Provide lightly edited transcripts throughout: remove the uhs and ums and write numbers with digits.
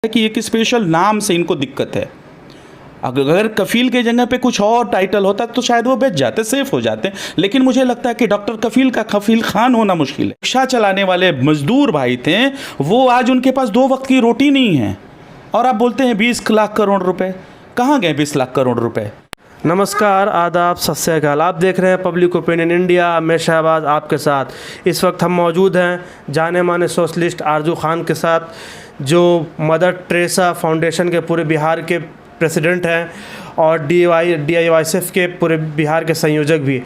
कि एक स्पेशल नाम से इनको दिक्कत है। अगर कफील के जगह पे कुछ और टाइटल होता तो शायद वो बेच जाते, सेफ हो जाते। लेकिन मुझे लगता है कि डॉक्टर कफील का कफील खान होना मुश्किल है। रिक्शा चलाने वाले मजदूर भाई थे, वो आज उनके पास 2 वक्त की रोटी नहीं है और आप बोलते हैं 20 लाख करोड़ रुपए। कहाँ गए 20 लाख करोड़ रुपए? नमस्कार, आदाब, सत श्री अकाल। आप देख रहे हैं पब्लिक ओपिनियन इंडिया। मैं शहबाज आपके साथ। इस वक्त हम मौजूद हैं जाने माने सोशलिस्ट आरजू खान के साथ, जो मदर टेरेसा फाउंडेशन के पूरे बिहार के प्रेसिडेंट हैं और DIYSF के पूरे बिहार के संयोजक भी।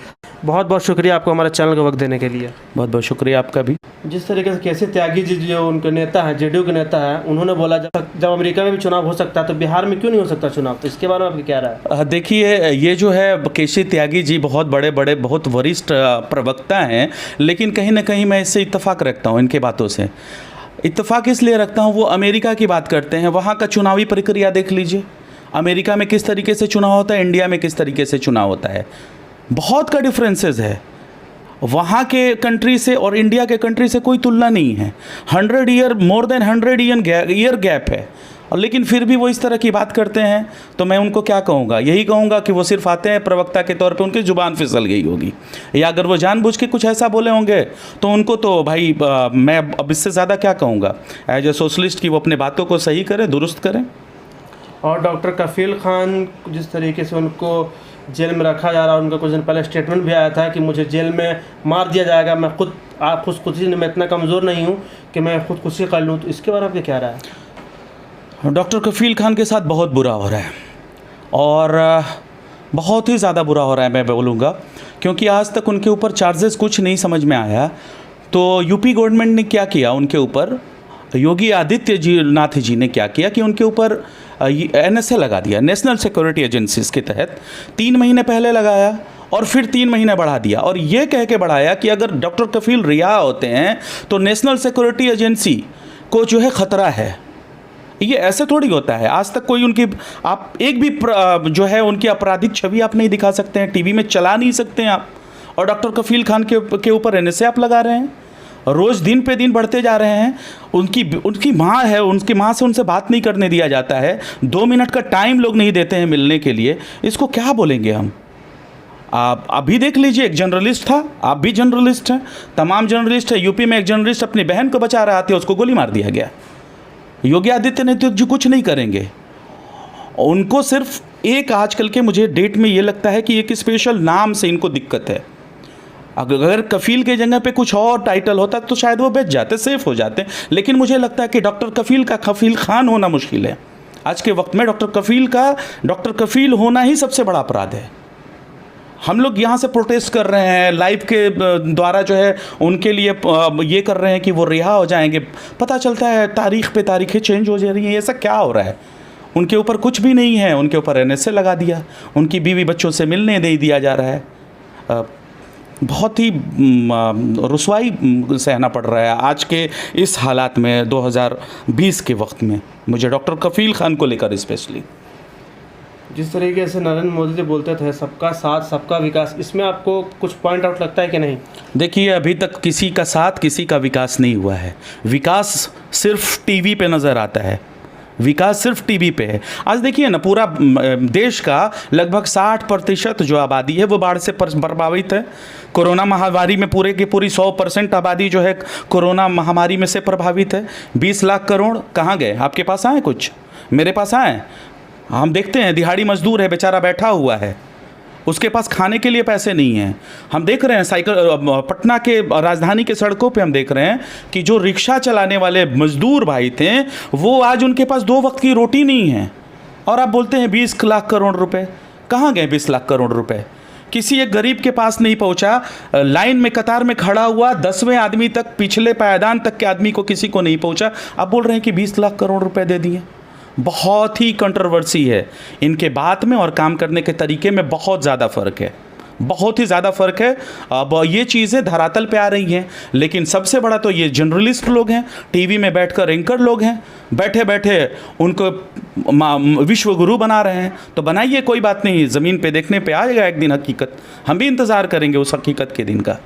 बहुत बहुत शुक्रिया आपको हमारे चैनल को वक्त देने के लिए। बहुत बहुत शुक्रिया आपका भी। जिस तरीके से कैसे त्यागी जी जो उनके नेता हैं, JDU के नेता हैं, उन्होंने बोला जब अमेरिका में भी चुनाव हो सकता है तो बिहार में क्यों नहीं हो सकता चुनाव, तो इसके बारे में आपकी क्या राय है? देखिए, ये जो है केसी त्यागी जी बहुत बड़े बहुत वरिष्ठ प्रवक्ता हैं, लेकिन कहीं ना कहीं मैं इससे इत्तेफाक रखता हूँ। इनके बातों से इत्तेफाक इसलिए रखता हूँ, वो अमेरिका की बात करते हैं, वहाँ का चुनावी प्रक्रिया देख लीजिए। अमेरिका में किस तरीके से चुनाव होता है, इंडिया में किस तरीके से चुनाव होता है, बहुत का डिफरेंसेस है। वहाँ के कंट्री से और इंडिया के कंट्री से कोई तुलना नहीं है। 100 year, more than 100 year gap है, और लेकिन फिर भी वो इस तरह की बात करते हैं। तो मैं उनको क्या कहूँगा, यही कहूँगा कि वो सिर्फ आते हैं प्रवक्ता के तौर पे, उनकी ज़ुबान फिसल गई होगी, या अगर वो जानबूझ के कुछ ऐसा बोले होंगे तो उनको तो भाई मैं अब इससे ज़्यादा क्या कहूँगा। एज ए सोशलिस्ट की वो अपने बातों को सही करें, दुरुस्त करें। और डॉक्टर कफील खान, जिस तरीके से उनको जेल में रखा जा रहा है, उनका कुछ दिन पहले स्टेटमेंट भी आया था कि मुझे जेल में मार दिया जाएगा, मैं खुदकुशी में इतना कमज़ोर नहीं हूँ कि मैं खुदकुशी कर लूँ, तो इसके बारे में आपकी क्या राय है? डॉक्टर कफील खान के साथ बहुत बुरा हो रहा है, और बहुत ही ज़्यादा बुरा हो रहा है मैं बोलूँगा, क्योंकि आज तक उनके ऊपर चार्जेस कुछ नहीं समझ में आया। तो यूपी गवर्नमेंट ने क्या किया उनके ऊपर, योगी आदित्यनाथ जी ने क्या किया कि उनके ऊपर NSA लगा दिया, नेशनल सिक्योरिटी एजेंसीज के तहत। 3 महीने पहले लगाया और फिर 3 महीने बढ़ा दिया, और ये कह के बढ़ाया कि अगर डॉक्टर कफील रिहा होते हैं तो नेशनल सिक्योरिटी एजेंसी को जो है ख़तरा है। ये ऐसे थोड़ी होता है। आज तक कोई उनकी आप एक भी जो है उनकी आपराधिक छवि आप नहीं दिखा सकते हैं, टीवी में चला नहीं सकते हैं आप, और डॉक्टर कफील खान के ऊपर NSA आप लगा रहे हैं। रोज़ दिन पे दिन बढ़ते जा रहे हैं। उनकी माँ है, उनकी माँ से उनसे बात नहीं करने दिया जाता है, 2 मिनट का टाइम लोग नहीं देते हैं मिलने के लिए। इसको क्या बोलेंगे हम? आप अभी देख लीजिए, एक जर्नलिस्ट था, आप भी जर्नलिस्ट हैं, तमाम जर्नलिस्ट है। यूपी में एक जर्नलिस्ट अपनी बहन को बचा रहा था, उसको गोली मार दिया गया। योगी आदित्यनाथ जी कुछ नहीं करेंगे। उनको सिर्फ एक आजकल के मुझे डेट में ये लगता है कि एक स्पेशल नाम से इनको दिक्कत है। अगर कफील के जगह पे कुछ और टाइटल होता तो शायद वो बेच जाते, सेफ हो जाते। लेकिन मुझे लगता है कि डॉक्टर कफील का कफील खान होना मुश्किल है। आज के वक्त में डॉक्टर कफील होना ही सबसे बड़ा अपराध है। हम लोग यहाँ से प्रोटेस्ट कर रहे हैं, लाइव के द्वारा जो है उनके लिए ये कर रहे हैं कि वो रिहा हो जाएंगे। पता चलता है तारीख पे तारीखें चेंज हो जा रही हैं। ऐसा क्या हो रहा है? उनके ऊपर कुछ भी नहीं है, उनके ऊपर NSA लगा दिया, उनकी बीवी बच्चों से मिलने नहीं दिया जा रहा है। बहुत ही रुसवाई सहना पड़ रहा है आज के इस हालात में, 2020 के वक्त में, मुझे डॉक्टर कफील खान को लेकर स्पेशली। जिस तरीके से नरेंद्र मोदी जी बोलते थे सबका साथ सबका विकास, इसमें आपको कुछ पॉइंट आउट लगता है कि नहीं? देखिए, अभी तक किसी का साथ किसी का विकास नहीं हुआ है। विकास सिर्फ टीवी पे नज़र आता है, विकास सिर्फ टीवी पे है। आज देखिए ना, पूरा देश का लगभग 60% जो आबादी है वो बाढ़ से प्रभावित है। कोरोना महामारी में पूरे की पूरी 100% आबादी जो है कोरोना महामारी में से प्रभावित है। 20 लाख करोड़ कहाँ गए? आपके पास आए कुछ? मेरे पास आए? हम देखते हैं दिहाड़ी मजदूर है, बेचारा बैठा हुआ है, उसके पास खाने के लिए पैसे नहीं हैं। हम देख रहे हैं पटना के राजधानी के सड़कों पे हम देख रहे हैं कि जो रिक्शा चलाने वाले मजदूर भाई थे, वो आज उनके पास 2 वक्त की रोटी नहीं है, और आप बोलते हैं 20 लाख करोड़ रुपए। कहाँ गए 20 लाख करोड़ रुपए? किसी एक गरीब के पास नहीं पहुंचा। लाइन में कतार में खड़ा हुआ 10वें आदमी तक, पिछले पायदान तक के आदमी को किसी को नहीं पहुंचा। आप बोल रहे हैं कि 20 लाख करोड़ रुपए दे दिए। बहुत ही कंट्रोवर्सी है इनके बात में और काम करने के तरीके में, बहुत ज़्यादा फ़र्क है, बहुत ही ज़्यादा फ़र्क है। अब ये चीज़ें धरातल पे आ रही हैं, लेकिन सबसे बड़ा तो ये जर्नलिस्ट लोग हैं, टीवी में बैठकर एंकर लोग हैं, बैठे बैठे उनको विश्व गुरु बना रहे हैं। तो बनाइए, कोई बात नहीं, ज़मीन पे देखने पे आएगा एक दिन हकीकत। हम भी इंतज़ार करेंगे उस हकीकत के दिन का।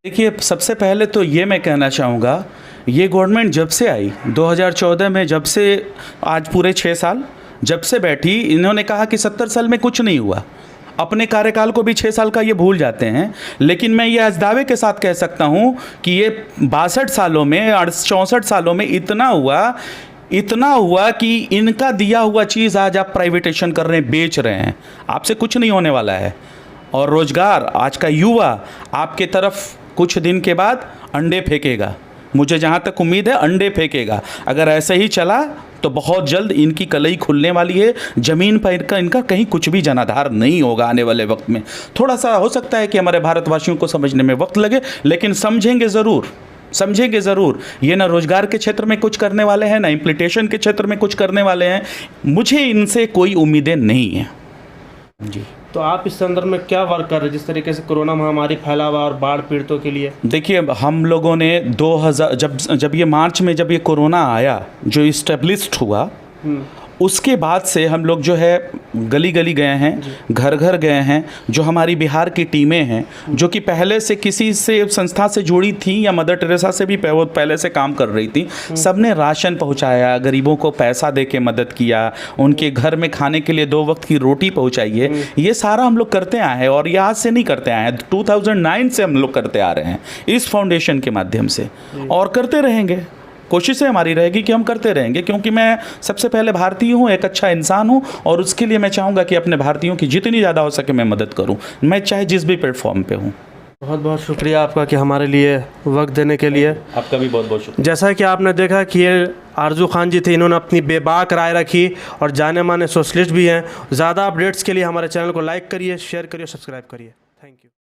देखिए, सबसे पहले तो ये मैं कहना चाहूँगा, ये गवर्नमेंट जब से आई 2014 में, जब से आज पूरे 6 साल जब से बैठी, इन्होंने कहा कि 70 साल में कुछ नहीं हुआ। अपने कार्यकाल को भी 6 साल का ये भूल जाते हैं। लेकिन मैं ये आज दावे के साथ कह सकता हूँ कि ये 62 सालों में, 64 सालों में इतना हुआ कि इनका दिया हुआ चीज़ आज आप प्राइवेटेशन कर रहे हैं, बेच रहे हैं। आपसे कुछ नहीं होने वाला है। और रोज़गार, आज का युवा आपके तरफ कुछ दिन के बाद अंडे फेंकेगा। मुझे जहाँ तक उम्मीद है, अंडे फेंकेगा। अगर ऐसे ही चला तो बहुत जल्द इनकी कलई खुलने वाली है। ज़मीन पर इनका कहीं कुछ भी जनाधार नहीं होगा आने वाले वक्त में। थोड़ा सा हो सकता है कि हमारे भारतवासियों को समझने में वक्त लगे, लेकिन समझेंगे ज़रूर। ये ना रोज़गार के क्षेत्र में कुछ करने वाले हैं, ना इम्प्लीटेशन के क्षेत्र में कुछ करने वाले हैं। मुझे इनसे कोई उम्मीदें नहीं हैं जी। तो आप इस संदर्भ में क्या वर्क कर रहे हैं, जिस तरीके से कोरोना महामारी फैला हुआ और बाढ़ पीड़ितों के लिए? देखिए, हम लोगों ने 2000 जब ये मार्च में जब ये कोरोना आया, जो इस्टेब्लिश्ड हुआ, उसके बाद से हम लोग जो है गली गली गए हैं, घर घर गए हैं। जो हमारी बिहार की टीमें हैं, जो कि पहले से किसी से संस्था से जुड़ी थी या मदर टेरेसा से भी पहले से काम कर रही थी, सबने राशन पहुंचाया, गरीबों को पैसा दे के मदद किया, उनके घर में खाने के लिए 2 वक्त की रोटी पहुंचाई है। ये सारा हम लोग करते आए हैं, और ये आज से नहीं करते आए हैं, 2009 से हम लोग करते आ रहे हैं इस फाउंडेशन के माध्यम से, और करते रहेंगे। कोशिशें हमारी रहेगी कि हम करते रहेंगे, क्योंकि मैं सबसे पहले भारतीय हूँ, एक अच्छा इंसान हूँ, और उसके लिए मैं चाहूँगा कि अपने भारतीयों की जितनी ज़्यादा हो सके मैं मदद करूँ, मैं चाहे जिस भी प्लेटफॉर्म पे हूँ। बहुत बहुत शुक्रिया आपका कि हमारे लिए वक्त देने के लिए। आपका भी बहुत बहुत शुक्रिया। जैसा कि आपने देखा कि ये आरजू खान जी थे, इन्होंने अपनी बेबाक राय रखी और जाने माने सोशलिस्ट भी हैं। ज़्यादा अपडेट्स के लिए हमारे चैनल को लाइक करिए, शेयर करिए, सब्सक्राइब करिए।